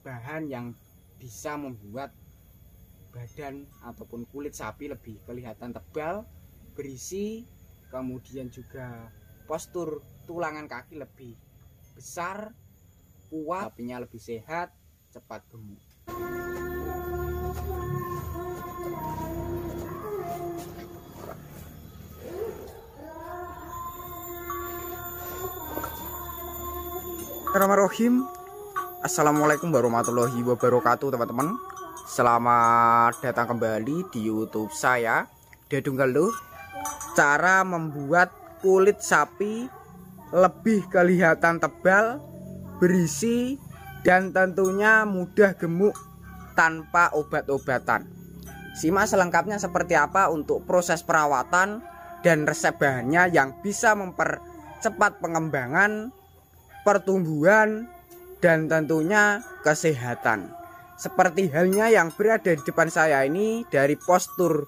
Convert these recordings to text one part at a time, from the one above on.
bahan yang bisa membuat badan ataupun kulit sapi lebih kelihatan tebal, berisi, kemudian juga postur tulangan kaki lebih besar, kuat, sapinya lebih sehat, cepat gemuk. Bismillahirrahmanirrahim. Assalamualaikum warahmatullahi wabarakatuh, teman-teman. Selamat datang kembali di YouTube saya, Dedung Geluh. Cara membuat kulit sapi lebih kelihatan tebal, berisi, dan tentunya mudah gemuk tanpa obat-obatan. Simak selengkapnya seperti apa untuk proses perawatan dan resep bahannya yang bisa mempercepat pengembangan, pertumbuhan, dan tentunya kesehatan. Seperti halnya yang berada di depan saya ini, dari postur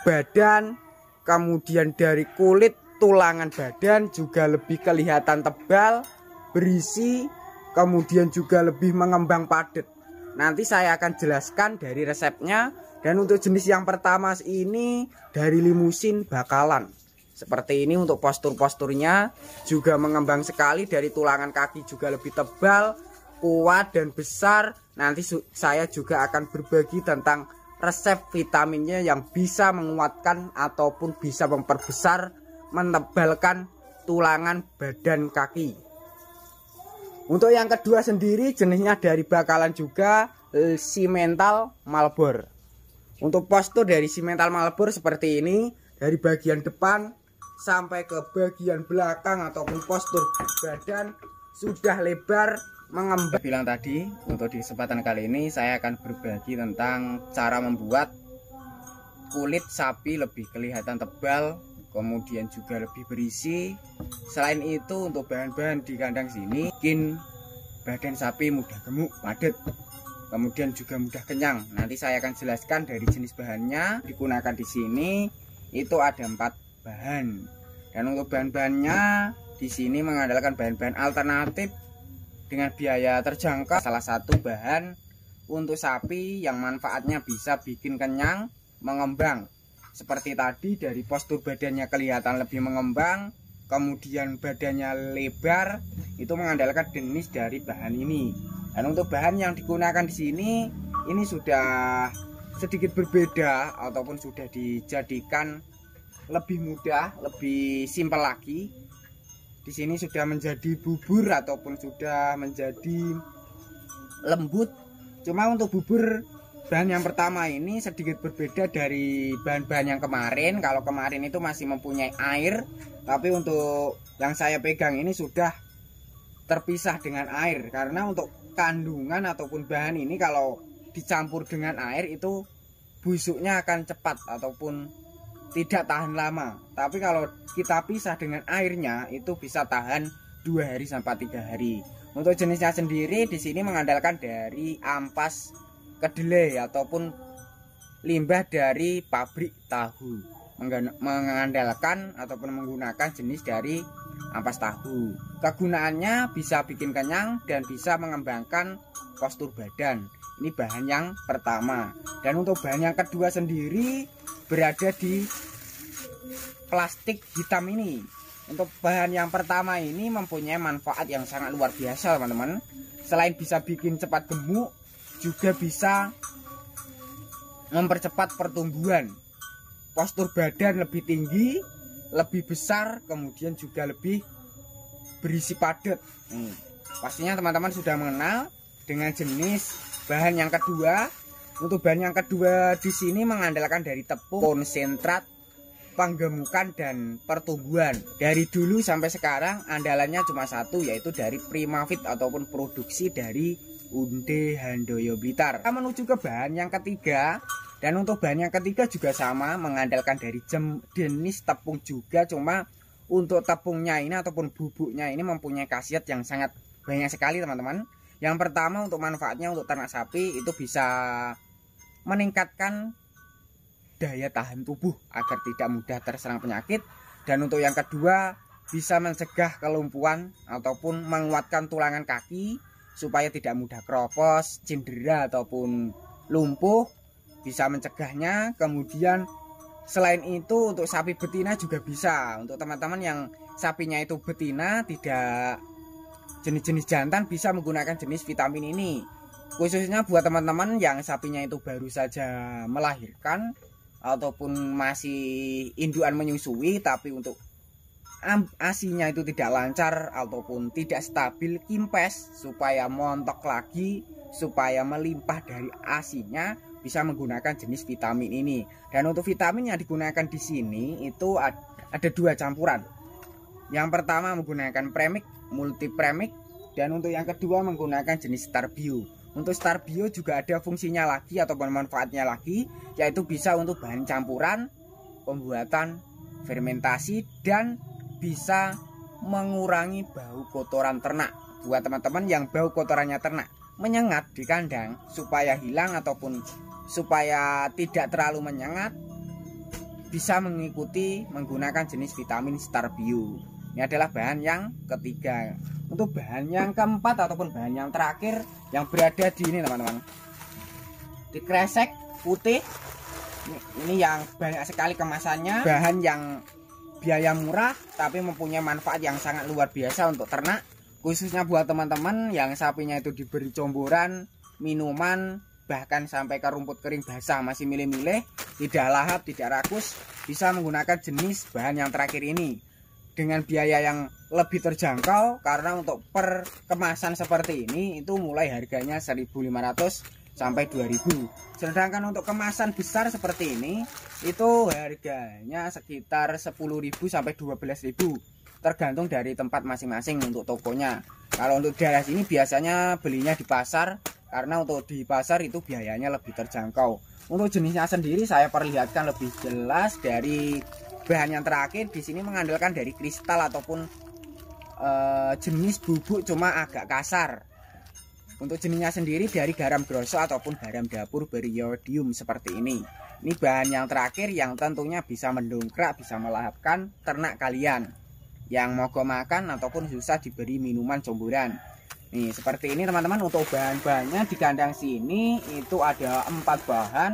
badan, kemudian dari kulit tulangan badan juga lebih kelihatan tebal, berisi, kemudian juga lebih mengembang padat. Nanti saya akan jelaskan dari resepnya. Dan untuk jenis yang pertama ini dari limusin bakalan. Seperti ini untuk postur-posturnya juga mengembang sekali, dari tulangan kaki juga lebih tebal, kuat dan besar. Nanti saya juga akan berbagi tentang resep vitaminnya yang bisa menguatkan ataupun bisa memperbesar, menebalkan tulangan badan kaki. Untuk yang kedua sendiri jenisnya dari bakalan juga, Simmental Marlboro. Untuk postur dari Simmental Marlboro seperti ini, dari bagian depan sampai ke bagian belakang ataupun postur badan sudah lebar mengembang. Bilang tadi, untuk di kesempatan kali ini saya akan berbagi tentang cara membuat kulit sapi lebih kelihatan tebal, kemudian juga lebih berisi. Selain itu, untuk bahan-bahan di kandang sini bikin badan sapi mudah gemuk, padat, kemudian juga mudah kenyang. Nanti saya akan jelaskan dari jenis bahannya digunakan di sini. Itu ada 4 bahan, dan untuk bahan-bahannya di sini mengandalkan bahan-bahan alternatif dengan biaya terjangkau. Salah satu bahan untuk sapi yang manfaatnya bisa bikin kenyang, mengembang. Seperti tadi, dari postur badannya kelihatan lebih mengembang, kemudian badannya lebar, itu mengandalkan jenis dari bahan ini. Dan untuk bahan yang digunakan di sini ini sudah sedikit berbeda ataupun sudah dijadikan lebih mudah, lebih simpel lagi. Di sini sudah menjadi bubur ataupun sudah menjadi lembut. Cuma untuk bubur bahan yang pertama ini sedikit berbeda dari bahan-bahan yang kemarin. Kalau kemarin itu masih mempunyai air, tapi untuk yang saya pegang ini sudah terpisah dengan air. Karena untuk kandungan ataupun bahan ini kalau dicampur dengan air itu busuknya akan cepat ataupun tidak tahan lama. Tapi kalau kita pisah dengan airnya itu bisa tahan 2 hari sampai 3 hari. Untuk jenisnya sendiri di sini mengandalkan dari ampas kedelai ataupun limbah dari pabrik tahu. Mengandalkan ataupun menggunakan jenis dari ampas tahu. Kegunaannya bisa bikin kenyang dan bisa mengembangkan postur badan. Ini bahan yang pertama. Dan untuk bahan yang kedua sendiri berada di plastik hitam ini. Untuk bahan yang pertama ini mempunyai manfaat yang sangat luar biasa, teman-teman. Selain bisa bikin cepat gemuk, juga bisa mempercepat pertumbuhan. Postur badan lebih tinggi, lebih besar, kemudian juga lebih berisi padat. Pastinya teman-teman sudah mengenal dengan jenis bahan yang kedua. Untuk bahan yang kedua di sini mengandalkan dari tepung konsentrat penggemukan dan pertumbuhan. Dari dulu sampai sekarang andalannya cuma satu, yaitu dari Primavit ataupun produksi dari Unde Handoyo Blitar. Kita menuju ke bahan yang ketiga, dan untuk bahan yang ketiga juga sama, mengandalkan dari jenis tepung juga, cuma untuk tepungnya ini ataupun bubuknya ini mempunyai khasiat yang sangat banyak sekali, teman-teman. Yang pertama, untuk manfaatnya untuk ternak sapi itu bisa meningkatkan daya tahan tubuh agar tidak mudah terserang penyakit. Dan untuk yang kedua, bisa mencegah kelumpuhan ataupun menguatkan tulangan kaki supaya tidak mudah kropos, cedera ataupun lumpuh, bisa mencegahnya. Kemudian selain itu untuk sapi betina juga bisa. Untuk teman-teman yang sapinya itu betina, tidak jenis-jenis jantan, bisa menggunakan jenis vitamin ini. Khususnya buat teman-teman yang sapinya itu baru saja melahirkan ataupun masih induan menyusui, tapi untuk asinya itu tidak lancar ataupun tidak stabil, kimpes, supaya montok lagi, supaya melimpah dari asinya, bisa menggunakan jenis vitamin ini. Dan untuk vitamin yang digunakan di sini itu ada 2 campuran. Yang pertama menggunakan premix, multipremic, dan untuk yang kedua menggunakan jenis Starbio. Untuk Starbio juga ada fungsinya lagi ataupun manfaatnya lagi, yaitu bisa untuk bahan campuran, pembuatan fermentasi, dan bisa mengurangi bau kotoran ternak. Buat teman-teman yang bau kotorannya ternak menyengat di kandang, supaya hilang ataupun supaya tidak terlalu menyengat, bisa mengikuti menggunakan jenis vitamin Starbio. Ini adalah bahan yang ketiga. Untuk bahan yang keempat ataupun bahan yang terakhir yang berada di ini teman-teman, di kresek putih. Ini yang banyak sekali kemasannya, bahan yang biaya murah tapi mempunyai manfaat yang sangat luar biasa untuk ternak. Khususnya buat teman-teman yang sapinya itu diberi comboran, minuman, bahkan sampai ke rumput kering basah masih milih-milih, tidak lahap, tidak rakus, bisa menggunakan jenis bahan yang terakhir ini dengan biaya yang lebih terjangkau. Karena untuk per kemasan seperti ini itu mulai harganya 1.500 sampai 2.000. Sedangkan untuk kemasan besar seperti ini itu harganya sekitar 10.000 sampai 12.000, tergantung dari tempat masing-masing untuk tokonya. Kalau untuk daerah sini biasanya belinya di pasar, karena untuk di pasar itu biayanya lebih terjangkau. Untuk jenisnya sendiri saya perlihatkan lebih jelas dari bahan yang terakhir. Di sini mengandalkan dari kristal ataupun jenis bubuk, cuma agak kasar. Untuk jenisnya sendiri dari garam grosso ataupun garam dapur beriodium seperti ini. Ini bahan yang terakhir yang tentunya bisa mendongkrak, bisa melahapkan ternak kalian yang mogok makan ataupun susah diberi minuman comboran. Nih seperti ini teman-teman. Untuk bahan-bahannya di kandang sini itu ada 4 bahan.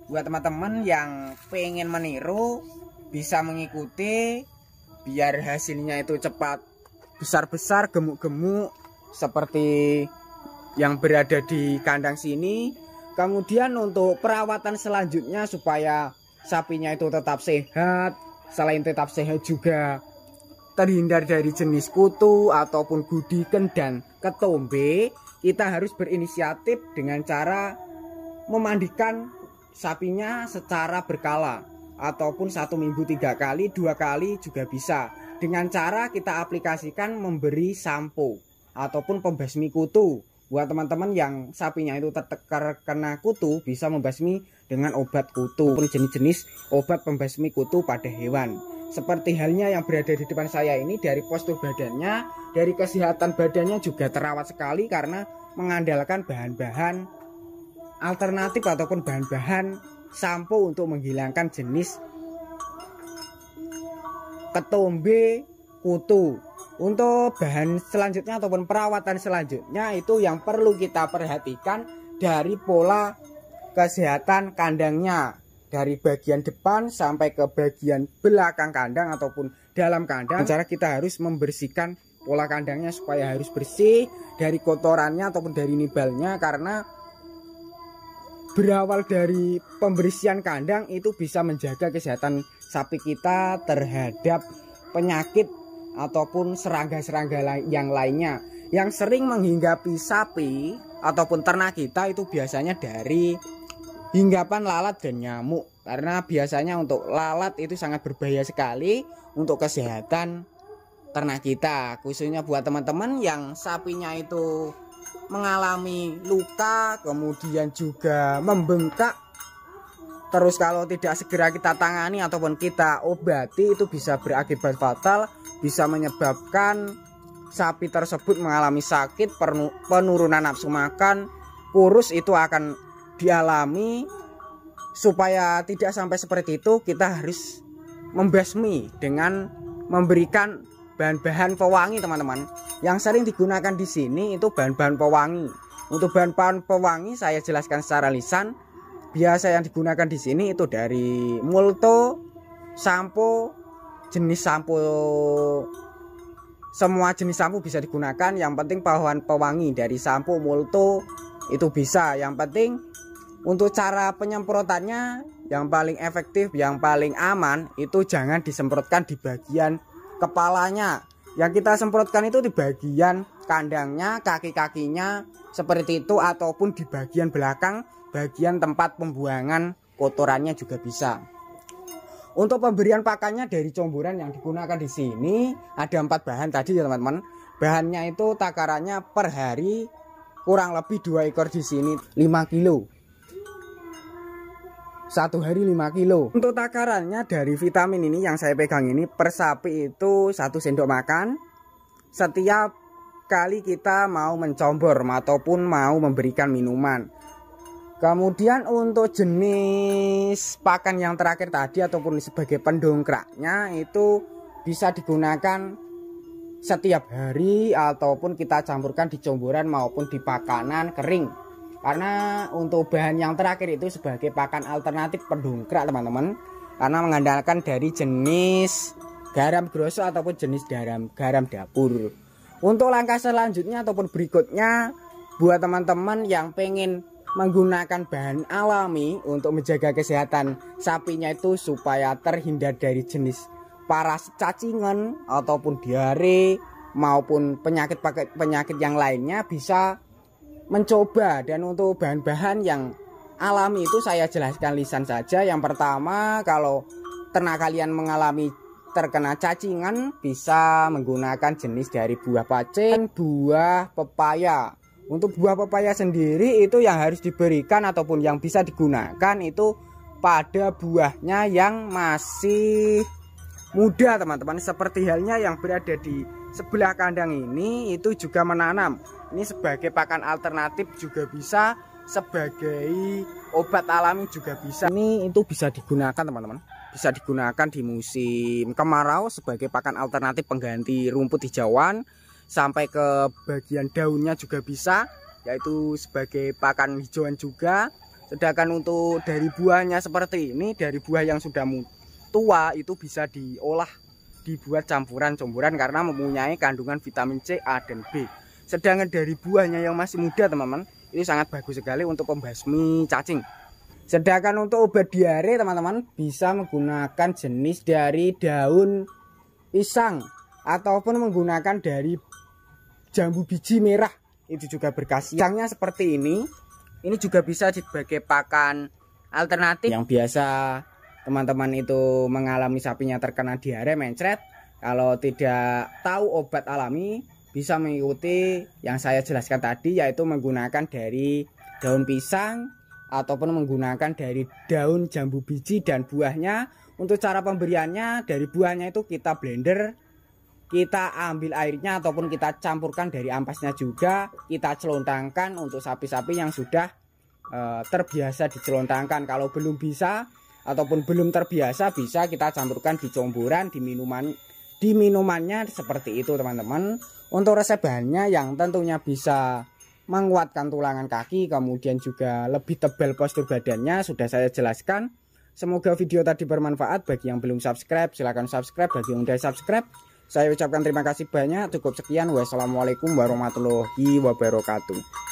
Buat teman-teman yang pengen meniru, bisa mengikuti biar hasilnya itu cepat besar-besar, gemuk-gemuk seperti yang berada di kandang sini. Kemudian untuk perawatan selanjutnya supaya sapinya itu tetap sehat, selain tetap sehat juga terhindar dari jenis kutu ataupun gudiken dan ketombe, kita harus berinisiatif dengan cara memandikan sapinya secara berkala, ataupun 1 minggu 3 kali, 2 kali juga bisa. Dengan cara kita aplikasikan memberi sampo ataupun pembasmi kutu. Buat teman-teman yang sapinya itu terkena kutu, bisa membasmi dengan obat kutu, jenis-jenis obat pembasmi kutu pada hewan. Seperti halnya yang berada di depan saya ini, dari postur badannya, dari kesehatan badannya juga terawat sekali karena mengandalkan bahan-bahan alternatif ataupun bahan-bahan sampo untuk menghilangkan jenis ketombe, kutu. Untuk bahan selanjutnya ataupun perawatan selanjutnya itu yang perlu kita perhatikan dari pola kesehatan kandangnya, dari bagian depan sampai ke bagian belakang kandang ataupun dalam kandang. Cara kita harus membersihkan pola kandangnya supaya harus bersih dari kotorannya ataupun dari nibalnya, karena berawal dari pembersihan kandang itu bisa menjaga kesehatan sapi kita terhadap penyakit ataupun serangga-serangga yang lainnya yang sering menghinggapi sapi ataupun ternak kita. Itu biasanya dari hinggapan lalat dan nyamuk, karena biasanya untuk lalat itu sangat berbahaya sekali untuk kesehatan ternak kita. Khususnya buat teman-teman yang sapinya itu mengalami luka, kemudian juga membengkak, terus kalau tidak segera kita tangani ataupun kita obati, itu bisa berakibat fatal, bisa menyebabkan sapi tersebut mengalami sakit, penurunan nafsu makan, kurus itu akan dialami. Supaya tidak sampai seperti itu, kita harus membasmi dengan memberikan bahan-bahan pewangi teman-teman. Yang sering digunakan di sini itu bahan-bahan pewangi. Untuk bahan-bahan pewangi saya jelaskan secara lisan. Biasa yang digunakan di sini itu dari multo, sampo, jenis sampo, semua jenis sampo bisa digunakan. Yang penting bahan pewangi dari sampo, multo itu bisa. Yang penting untuk cara penyemprotannya yang paling efektif, yang paling aman itu jangan disemprotkan di bagian kepalanya. Yang kita semprotkan itu di bagian kandangnya, kaki-kakinya seperti itu, ataupun di bagian belakang, bagian tempat pembuangan kotorannya juga bisa. Untuk pemberian pakannya dari comboran yang digunakan di sini ada 4 bahan tadi ya teman-teman. Bahannya itu takarannya per hari kurang lebih 2 ekor di sini 5 kilo. 1 hari 5 kilo. Untuk takarannya dari vitamin ini yang saya pegang ini per sapi itu 1 sendok makan setiap kali kita mau mencombor ataupun mau memberikan minuman. Kemudian untuk jenis pakan yang terakhir tadi ataupun sebagai pendongkraknya itu bisa digunakan setiap hari ataupun kita campurkan di comboran maupun di pakanan kering. Karena untuk bahan yang terakhir itu sebagai pakan alternatif pendongkrak teman-teman, karena mengandalkan dari jenis garam grosso ataupun jenis garam dapur. Untuk langkah selanjutnya ataupun berikutnya buat teman-teman yang pengen menggunakan bahan alami untuk menjaga kesehatan sapinya itu supaya terhindar dari jenis parasit cacingan ataupun diare maupun penyakit yang lainnya bisa mencoba. Dan untuk bahan-bahan yang alami itu saya jelaskan lisan saja. Yang pertama, kalau ternak kalian mengalami terkena cacingan bisa menggunakan jenis dari buah pacen, buah pepaya. Untuk buah pepaya sendiri itu yang harus diberikan ataupun yang bisa digunakan itu pada buahnya yang masih muda teman-teman. Seperti halnya yang berada di sebelah kandang ini itu juga menanam. Ini sebagai pakan alternatif juga bisa, sebagai obat alami juga bisa. Ini itu bisa digunakan teman-teman. Bisa digunakan di musim kemarau sebagai pakan alternatif pengganti rumput hijauan. Sampai ke bagian daunnya juga bisa, yaitu sebagai pakan hijauan juga. Sedangkan untuk dari buahnya seperti ini, dari buah yang sudah tua itu bisa diolah, dibuat campuran comboran karena mempunyai kandungan vitamin C, A, dan B. Sedangkan dari buahnya yang masih muda teman-teman, ini sangat bagus sekali untuk pembasmi cacing. Sedangkan untuk obat diare teman-teman bisa menggunakan jenis dari daun pisang ataupun menggunakan dari jambu biji merah, itu juga berkhasiat. Pisangnya seperti ini juga bisa sebagai pakan alternatif yang biasa teman-teman itu mengalami sapinya terkena diare mencret. Kalau tidak tahu obat alami bisa mengikuti yang saya jelaskan tadi, yaitu menggunakan dari daun pisang ataupun menggunakan dari daun jambu biji dan buahnya. Untuk cara pemberiannya, dari buahnya itu kita blender, kita ambil airnya ataupun kita campurkan dari ampasnya juga, kita celontangkan untuk sapi-sapi yang sudah terbiasa dicelontangkan. Kalau belum bisa ataupun belum terbiasa, bisa kita campurkan di comboran, di minumannya seperti itu teman-teman. Untuk resep bahannya yang tentunya bisa menguatkan tulangan kaki, kemudian juga lebih tebal postur badannya sudah saya jelaskan. Semoga video tadi bermanfaat. Bagi yang belum subscribe silahkan subscribe, bagi yang udah subscribe saya ucapkan terima kasih banyak. Cukup sekian, wassalamualaikum warahmatullahi wabarakatuh.